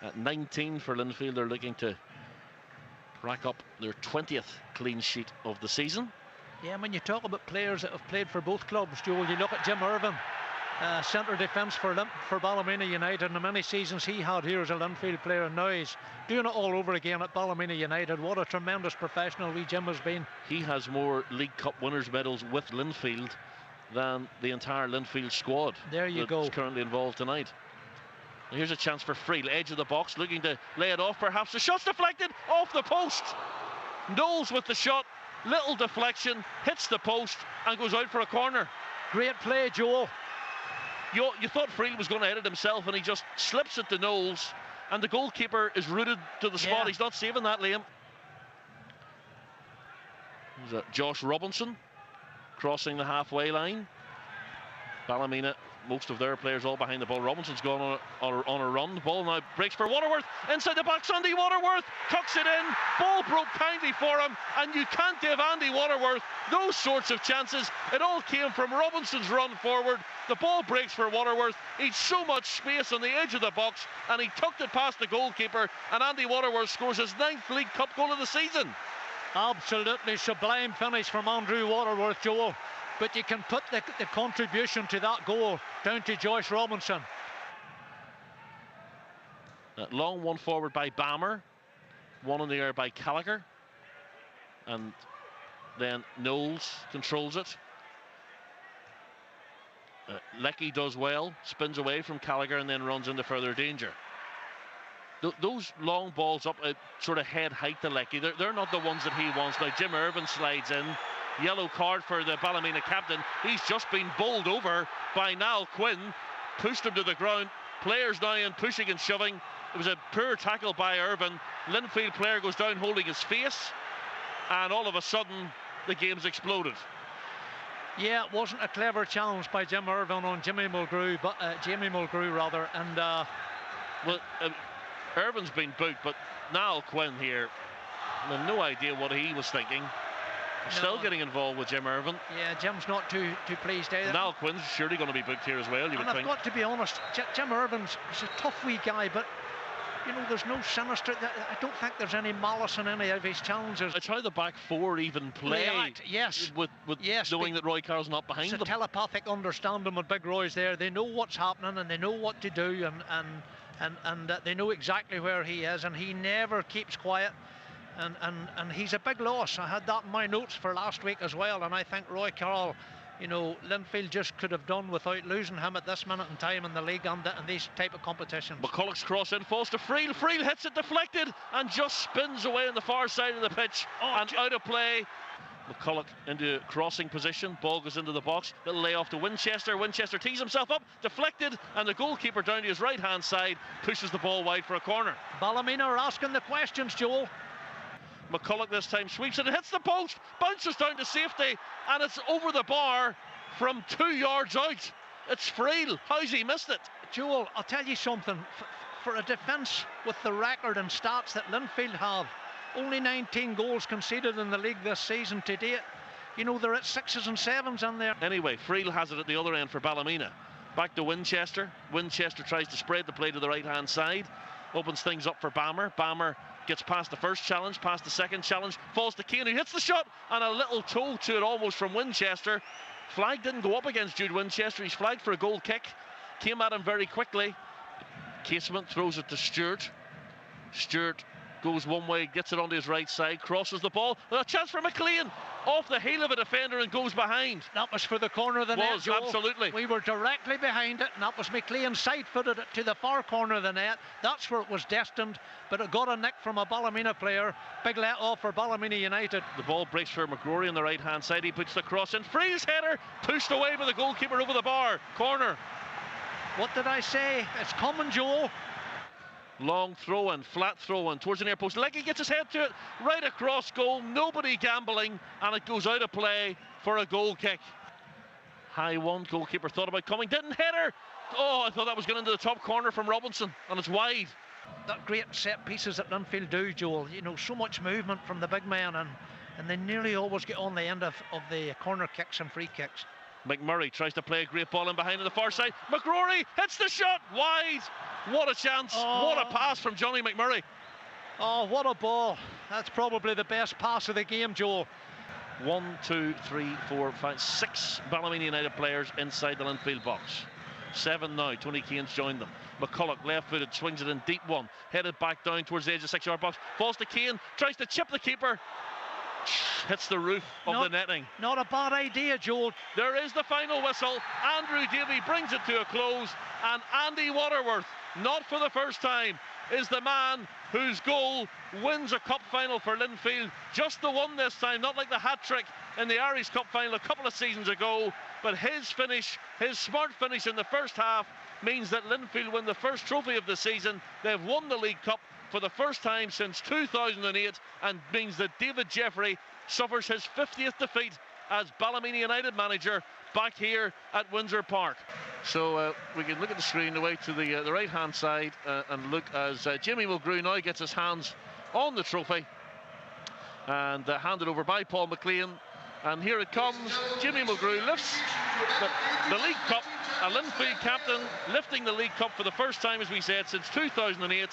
At 19 for Linfield, they're looking to rack up their 20th clean sheet of the season. Yeah, when you talk about players that have played for both clubs, Joel, you look at Jim Irvin, centre defence for Ballymena United, and the many seasons he had here as a Linfield player, and now he's doing it all over again at Ballymena United. What a tremendous professional wee Jim has been. He has more League Cup winners' medals with Linfield than the entire Linfield squad. There you go. Currently involved tonight. And here's a chance for Friel, edge of the box, looking to lay it off perhaps. The shot's deflected off the post. Knowles with the shot, little deflection, hits the post and goes out for a corner. Great play, Joel. You thought Friel was going to hit it himself, and he just slips it to Knowles, and the goalkeeper is rooted to the spot. He's not saving that, Liam. Josh Robinson crossing the halfway line. Ballymena, most of their players all behind the ball. Robinson's gone on a run. The ball now breaks for Waterworth. Inside the box, Andy Waterworth tucks it in. Ball broke kindly for him, and you can't give Andy Waterworth those sorts of chances. It all came from Robinson's run forward. The ball breaks for Waterworth. He's so much space on the edge of the box, and he tucked it past the goalkeeper, and Andy Waterworth scores his 9th League Cup goal of the season. Absolutely sublime finish from Andrew Waterworth, Joel. But you can put the contribution to that goal down to Josh Robinson. That long one forward by Bammer, one in the air by Gallagher, and then Knowles controls it. Leckie does well, spins away from Gallagher and then runs into further danger. Those long balls up at sort of head height to Leckie, they're not the ones that he wants. Now Jim Irvin slides in. Yellow card for the Ballymena captain. He's just been bowled over by Niall Quinn, pushed him to the ground. Players now in pushing and shoving. It was a poor tackle by Irvin. Linfield player goes down holding his face, and all of a sudden the game's exploded. Yeah, it wasn't a clever challenge by Jim Irvin on Jamie Mulgrew, rather. And Irvin's been booked, but Niall Quinn here, I have no idea what he was thinking. Still getting involved with Jim Irvin. Yeah, Jim's not too pleased either. Niall Quinn's surely going to be booked here as well, you would think. I've got to be honest, Jim Irvin's a tough wee guy, but you know, there's no sinister. I don't think there's any malice in any of his challenges. It's how the back four even play. Yes. With knowing that Roy Carroll's not behind them. It's a telepathic understanding when Big Roy's there. They know what's happening and they know what to do, and they know exactly where he is, and he never keeps quiet. And he's a big loss. I had that in my notes for last week as well, and I think Roy Carroll, you know, Linfield just could have done without losing him at this minute in time in the league and these type of competitions. McCulloch's cross in falls to Friel. Friel hits it deflected and just spins away on the far side of the pitch and out of play. McCulloch into crossing position. Ball goes into the box. Little lay off to Winchester. Winchester tees himself up, deflected, and the goalkeeper down to his right hand side pushes the ball wide for a corner. Ballymena are asking the questions, Joel. McCulloch this time sweeps it and hits the post, bounces down to safety, and it's over the bar from 2 yards out. It's Friel. How's he missed it? Joel, I'll tell you something. For a defence with the record and stats that Linfield have, only 19 goals conceded in the league this season to date. You know, they're at 6s and 7s in there. Anyway, Friel has it at the other end for Ballymena. Back to Winchester. Winchester tries to spread the play to the right-hand side. Opens things up for Bammer. Bammer gets past the first challenge, past the second challenge, falls to Kane, who hits the shot, and a little toe to it almost from Winchester. Flag didn't go up against Jude Winchester. He's flagged for a goal kick. Came at him very quickly. Casement throws it to Stewart. Stewart goes one way, gets it onto his right side, crosses the ball. A chance for McLean off the heel of a defender and goes behind. That was for the corner of the net, Joel. Absolutely. We were directly behind it, and that was McLean side-footed it to the far corner of the net. That's where it was destined, but it got a nick from a Ballymena player. Big let off for Ballymena United. The ball breaks for McGrory on the right-hand side. He puts the cross in. Friel's header pushed away by the goalkeeper over the bar. Corner. What did I say? It's coming, Joel. Long throw and flat throw and towards the near post. Leckie gets his head to it, right across goal, nobody gambling, and it goes out of play for a goal kick. High one, goalkeeper thought about coming, didn't hit her. Oh, I thought that was going into the top corner from Robinson, and it's wide. That great set pieces that Linfield do, Joel, you know, so much movement from the big man, and they nearly always get on the end of the corner kicks and free kicks. McMurray tries to play a great ball in behind on the far side. McRory hits the shot wide. What a chance. What a pass from Johnny McMurray. Oh, what a ball. That's probably the best pass of the game, Joe. 1, 2, 3, 4, 5, 6 Ballymena United players inside the Linfield box. 7 now. Tony Kane's joined them. McCulloch, left-footed, swings it in deep one. Headed back down towards the edge of the 6-yard box. Falls to Kane, tries to chip the keeper. Hits the roof of the netting. Not a bad idea, Joel. There is the final whistle. Andrew Davey brings it to a close. And Andy Waterworth, not for the first time, is the man whose goal wins a cup final for Linfield. Just the one this time, not like the hat-trick in the Irish Cup final a couple of seasons ago. But his finish, his smart finish in the first half, means that Linfield win the first trophy of the season. They've won the League Cup for the first time since 2008, and means that David Jeffrey suffers his 50th defeat as Ballymena United manager back here at Windsor Park. So we can look at the screen away to the right-hand side and look as Jimmy Mulgrew now gets his hands on the trophy and handed over by Paul McLean. And here it comes. Jimmy Mulgrew lifts the League Cup. A Linfield captain lifting the League Cup for the first time, as we said, since 2008.